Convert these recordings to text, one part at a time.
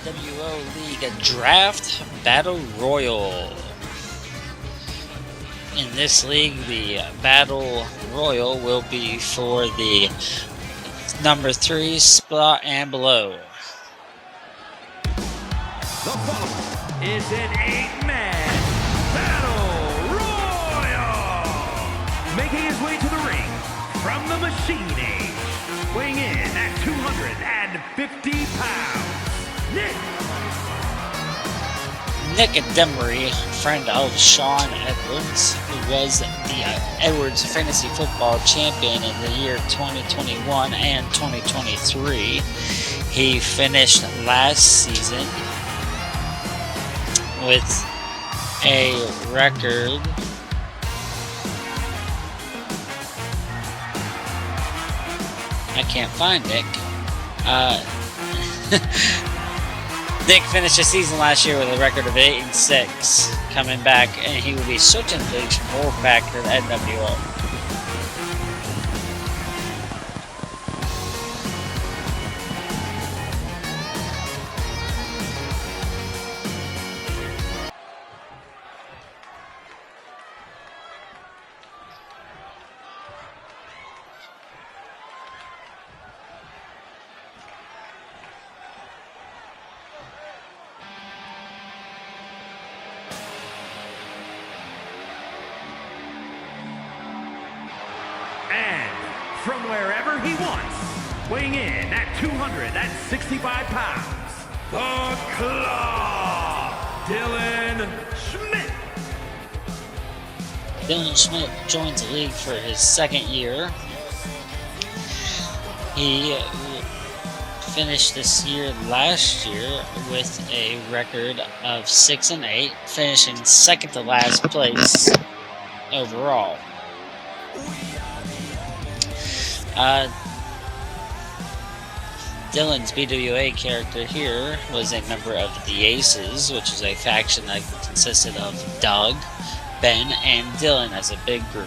nWo League Draft Battle Royal. In this league, the Battle Royal will be for the number 3 spot and below. The following is an 8-man Battle Royal! Making his way to the ring from the Machine Age, weighing in at 250 pounds, Nick Demeri, friend of Sean Edwards, who was the Edwards Fantasy Football Champion in the year 2021 and 2023. He finished last season with a record I can't find Nick. Nick finished the season last year with a record of 8-6, coming back, and he will be switching leagues from Wolfpack to the nWo. from wherever he wants, weighing in at 265 pounds, the Claw, Dylan Schmidt. Dylan Schmidt joins the league for his second year. He finished this year last year with a record of 6-8, finishing second to last place overall. Dylan's BWA character here was a member of the Aces, which is a faction that consisted of Doug, Ben, and Dylan as a big group.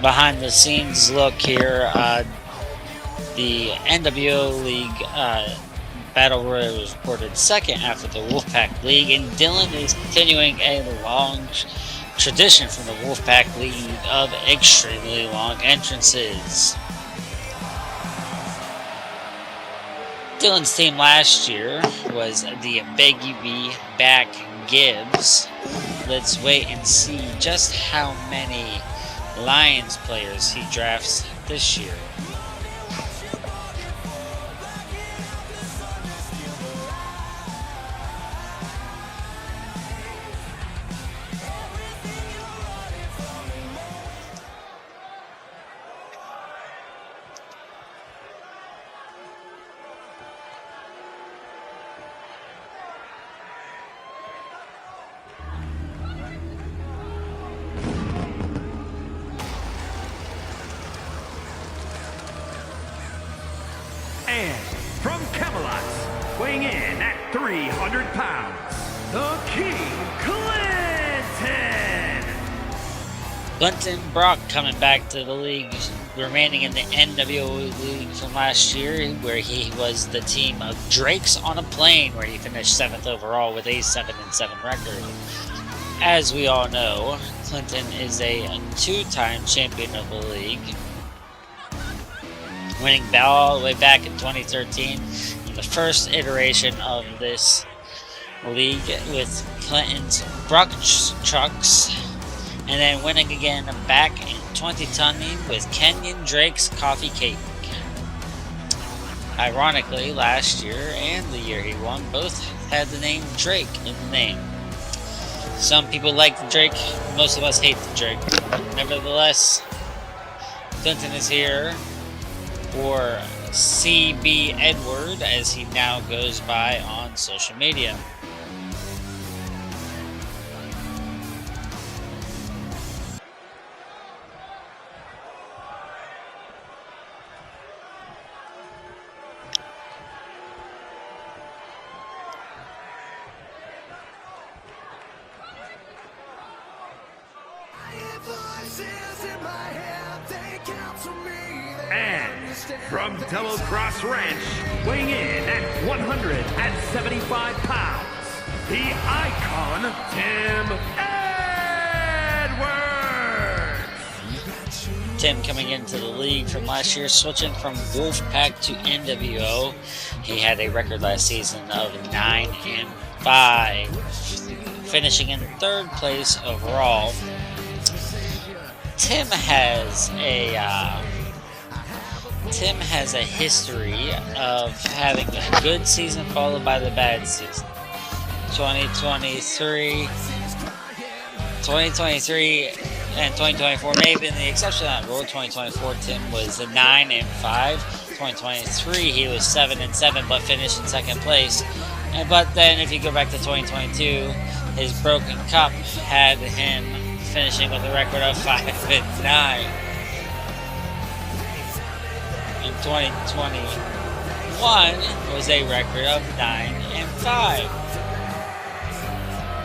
Behind the scenes look here, the nWo League Battle Royal was reported second after the Wolfpack League, and Dylan is continuing a long tradition from the Wolfpack League of extremely long entrances. Dylan's team last year was the Baby Back Gibbs. Let's wait and see just how many Lions players he drafts this year. And from Camelot, weighing in at 300 pounds, the King, Clinton! Clinton Bruck coming back to the league, remaining in the nWo League from last year, where he was the team of Drakes on a Plane, where he finished 7th overall with a 7-7 record. As we all know, Clinton is a two-time champion of the league, winning all the way back in 2013 in the first iteration of this league with Clinton's Bruck trucks, and then winning again back in 2020 with Kenyon Drake's Coffee Cake. Ironically, last year and the year he won both had the name Drake in the name. Some people like the Drake, most of us hate the Drake. Nevertheless, Clinton is here for CB Edward, as he now goes by on social media. from Double Cross Ranch, weighing in at 175 pounds, the icon, Tim Edwards. Tim coming into the league from last year, switching from Wolfpack to nWo. He had a record last season of 9-5, finishing in 3rd place overall. Tim has a history of having a good season followed by the bad season. 2023 and 2024 may have been the exception to that rule. 2024 Tim was 9-5. 2023 he was 7-7 but finished in 2nd place. But then if you go back to 2022, his broken cup had him finishing with a record of 5-9. In 2021 was a record of 9-5.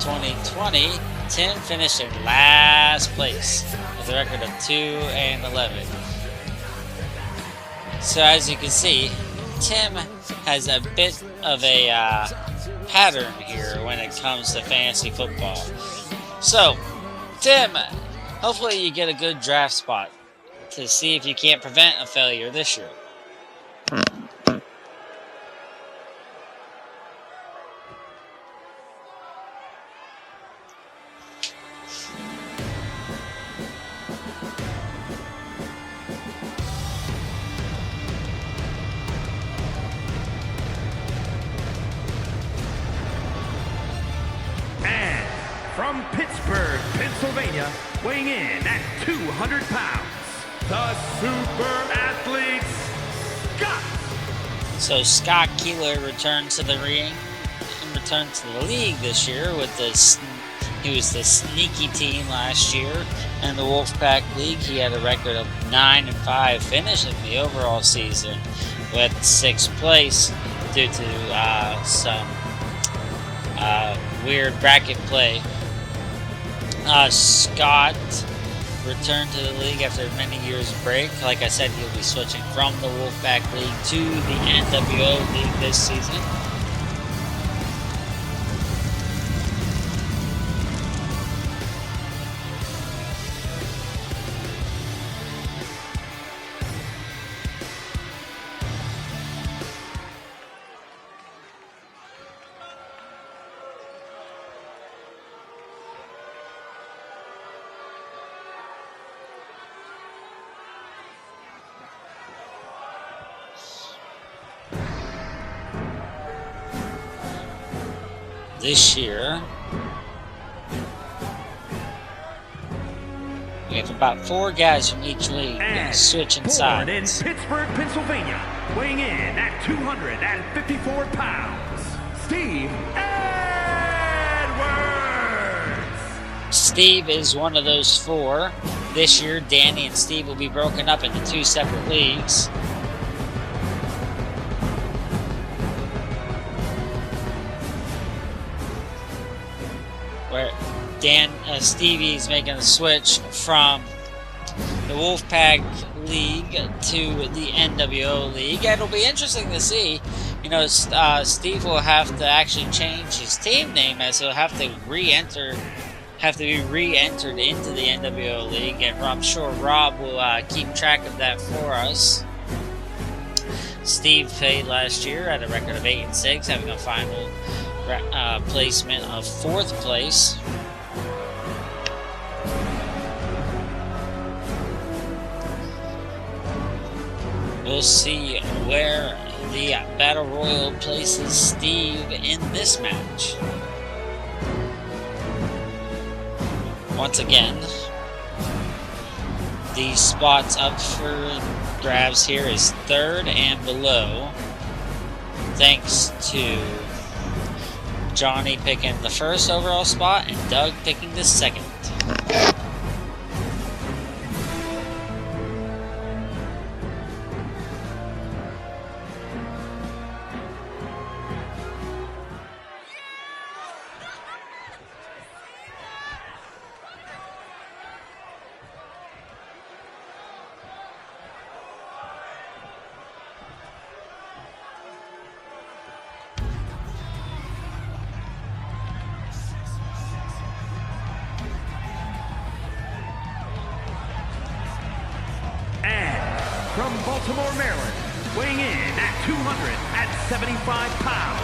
2020, Tim finished in last place with a record of 2-11. So as you can see, Tim has a bit of a pattern here when it comes to fantasy football. So, Tim, hopefully you get a good draft spot to see if you can't prevent a failure this year. From Pittsburgh, Pennsylvania, weighing in at 200 pounds, the super athlete, Scott. So Scott Kieler returned to the ring and returned to the league this year with this. He was the sneaky team last year in the Wolfpack League. He had a record of 9-5, finishing the overall season with 6th place due to some weird bracket play. Scott returned to the league after many years' break. Like I said, he'll be switching from the Wolfpack League to the nWo League this season. This year, we have about 4 guys from each league switching sides. Born in Pittsburgh, Pennsylvania, weighing in at 254 pounds, Steve Edwards. Steve is one of those 4. This year, Danny and Steve will be broken up into 2 separate leagues. Where Stevie's making a switch from the Wolfpack League to the nWo League. And it'll be interesting to see. You know, Steve will have to actually change his team name, as he'll have to be re-entered into the nWo League, and I'm sure Rob will keep track of that for us. Steve played last year at a record of 8-6, having a final placement of 4th place. We'll see where the Battle Royal places Steve in this match. Once again, the spots up for grabs here is 3rd and below, thanks to Johnny picking the 1st overall spot and Doug picking the 2nd. from Baltimore, Maryland, weighing in at 275 pounds.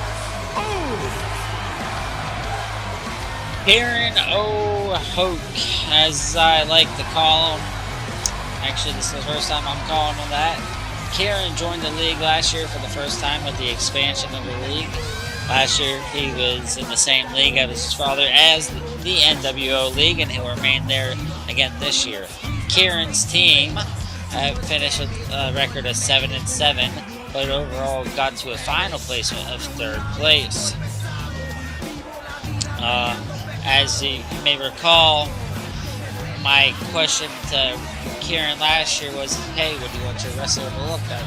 Kieran Hoke, as I like to call him. Actually, this is the first time I'm calling him that. Kieran joined the league last year for the first time with the expansion of the league. Last year, he was in the same league as his father as the nWo league, and he'll remain there again this year. Kieran's team finished with a record of 7-7, but overall got to a final placement of 3rd place. As you may recall, my question to Kieran last year was, hey, what do you want your wrestler to look like?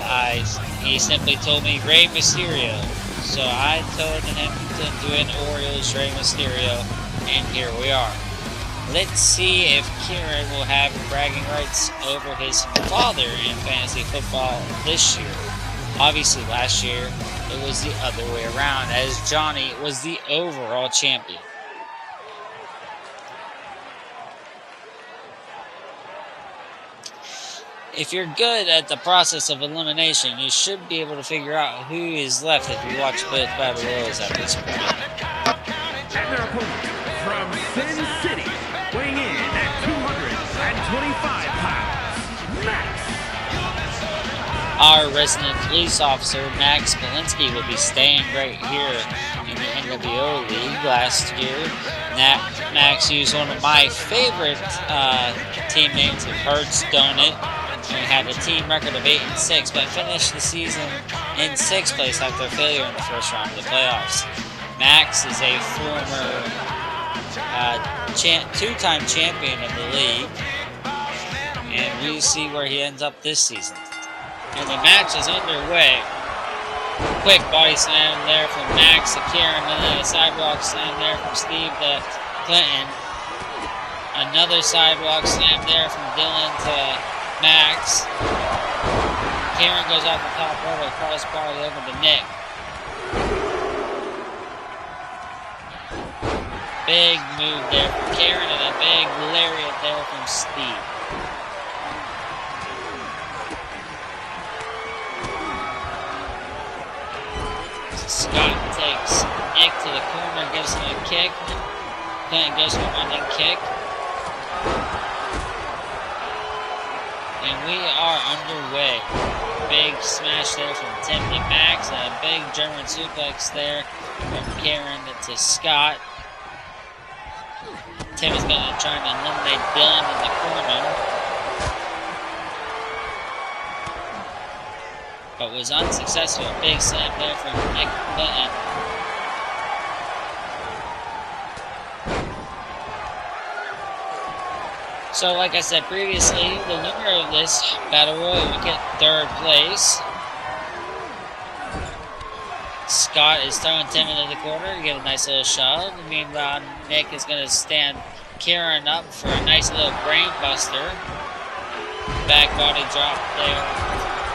And he simply told me Rey Mysterio. So I told him to do an Orioles Rey Mysterio, and here we are. Let's see if Kieran will have bragging rights over his father in fantasy football this year. Obviously last year it was the other way around, as Johnny was the overall champion. If you're good at the process of elimination, you should be able to figure out who is left if you watch both battle royals at this point. And their opponent from Sin City, weighing in at 225 pounds, Max. Our resident police officer, Max Palinski, will be staying right here in the nWo League. Last year, Max used one of my favorite team names, Hertz Donut. We had a team record of 8-6, but finished the season in 6th place after failure in the first round of the playoffs. Max is a former two-time champion of the league, and we see where he ends up this season. And the match is underway. Quick body slam there from Max to Kieran, and then a sidewalk slam there from Steve to Clinton. Another sidewalk slam there from Dylan to Max. Kieran goes out the top rope, cross body over to Nick. Big move there from Kieran, and a big lariat there from Steve. Scott takes Nick to the corner, gives him a kick. Clinton goes for a running kick. And we are underway. Big smash there from Tim to Max, and a big German suplex there from Kieran to Scott. Tim is going to try to eliminate Dylan in the corner, but was unsuccessful. Big slam there from Nick Clinton. So, like I said previously, the winner of this battle royal will get 3rd place. Scott is throwing Tim into the corner to get a nice little shove. Meanwhile, Nick is going to stand Kieran up for a nice little brain buster. Back body drop there.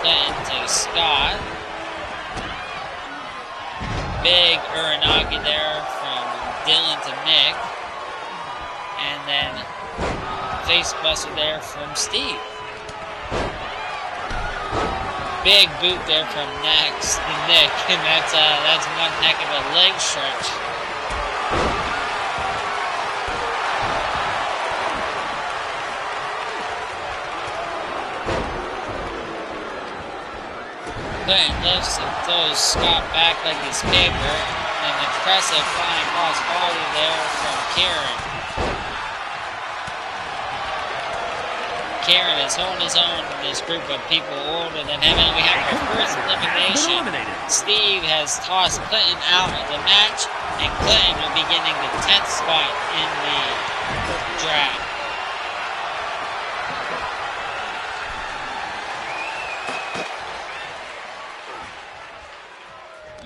Clinton to Scott. Big Uranagi there from Dylan to Nick. And then face buster there from Steve. Big boot there from Nick, and that's one heck of a leg stretch. Clinton lifts and throws Scott back like it's paper. An impressive flying cross body there from Kieran. Kieran is holding his own in this group of people older than him, and we have our first elimination. Steve has tossed Clinton out of the match, and Clinton will be getting the 10th spot in the draft.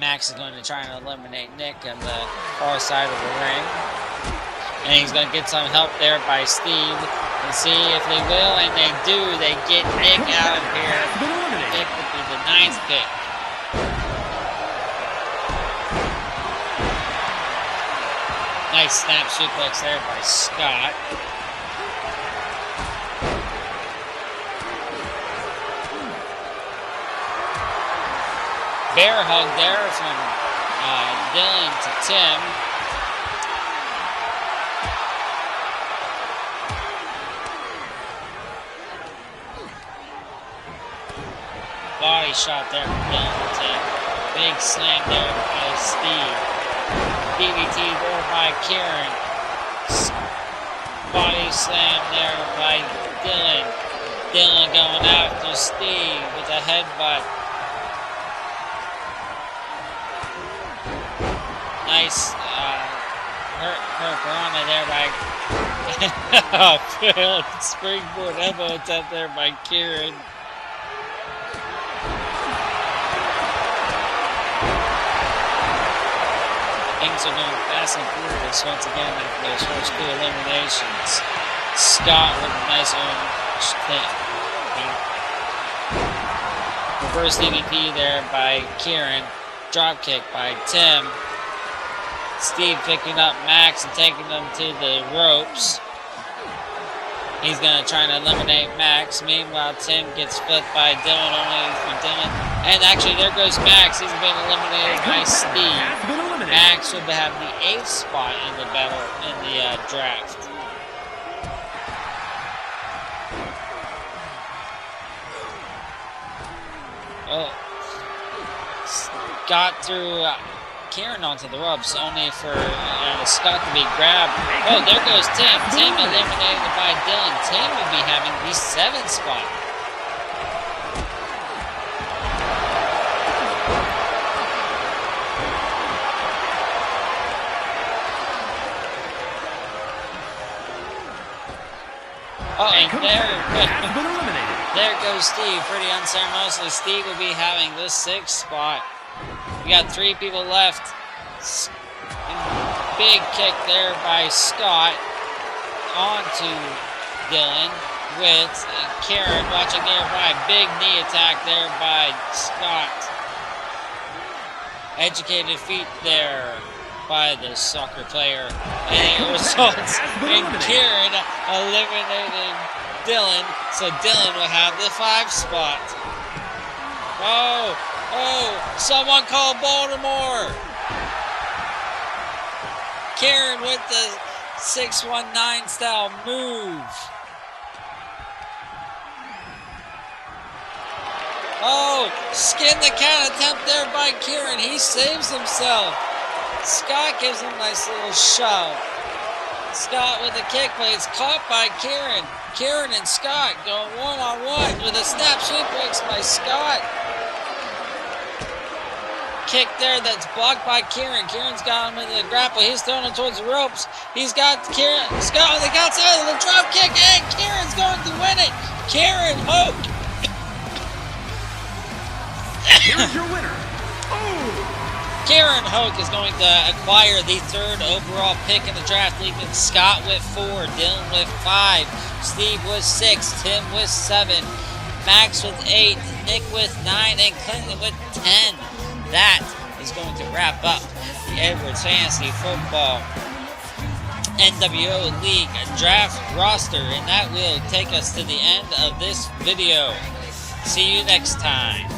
Max is going to try and eliminate Nick on the far side of the ring. And he's going to get some help there by Steve. And see if they will, and they do. They get Nick out of here. Nick would be the 9th pick. Nice snap suplex there by Scott. bear hug there from Dylan to Tim. Body shot there from Dylan to Tim. Big slam there by Steve. DDT there by Kieran. Body slam there by Dylan. Dylan going after Steve with a headbutt. Nice Hurricane there by springboard elbow attempt there by Kieran. Things are going fast and furious once again after those first two eliminations. Scott with a nice reverse DDT there by Kieran. Drop kick by Tim. Steve picking up Max and taking them to the ropes. He's going to try to eliminate Max. Meanwhile, Tim gets flipped by Dylan, only for Dylan. And actually, there goes Max. He's been eliminated by Steve. Max will have the 8th spot in the battle, in the draft. Oh. Got through Kieran onto the ropes, only for Scott to be grabbed. Oh, there goes Tim. Tim eliminated by Dylan. Tim will be having the 7th spot. Oh, and there goes Steve. Pretty unceremoniously. Steve will be having the 6th spot. We got 3 people left. Big kick there by Scott onto Dylan with Kieran watching nearby. Big knee attack there by Scott. Educated feet there by the soccer player. And it results in Kieran eliminating Dylan. So Dylan will have the 5th spot. Oh, someone call Baltimore. Kieran with the 619 style move. Oh, skin the cat attempt there by Kieran. He saves himself. Scott gives him a nice little shove. Scott with a kick, but it's caught by Kieran. Kieran and Scott going one-on-one with a snap suplex by Scott. Kick there that's blocked by Kieran. Kieran's got him in the grapple. He's throwing him towards the ropes. He's got Scott on the outside of the drop kick, and Kieran's going to win it. Kieran Hoke. Here's your winner. Kieran Hoke is going to acquire the 3rd overall pick in the draft, leaving Scott with 4, Dylan with 5, Steve with 6, Tim with 7, Max with 8, Nick with 9, and Clinton with 10. That is going to wrap up the Edwards Fantasy Football nWo League draft roster, and that will take us to the end of this video. See you next time.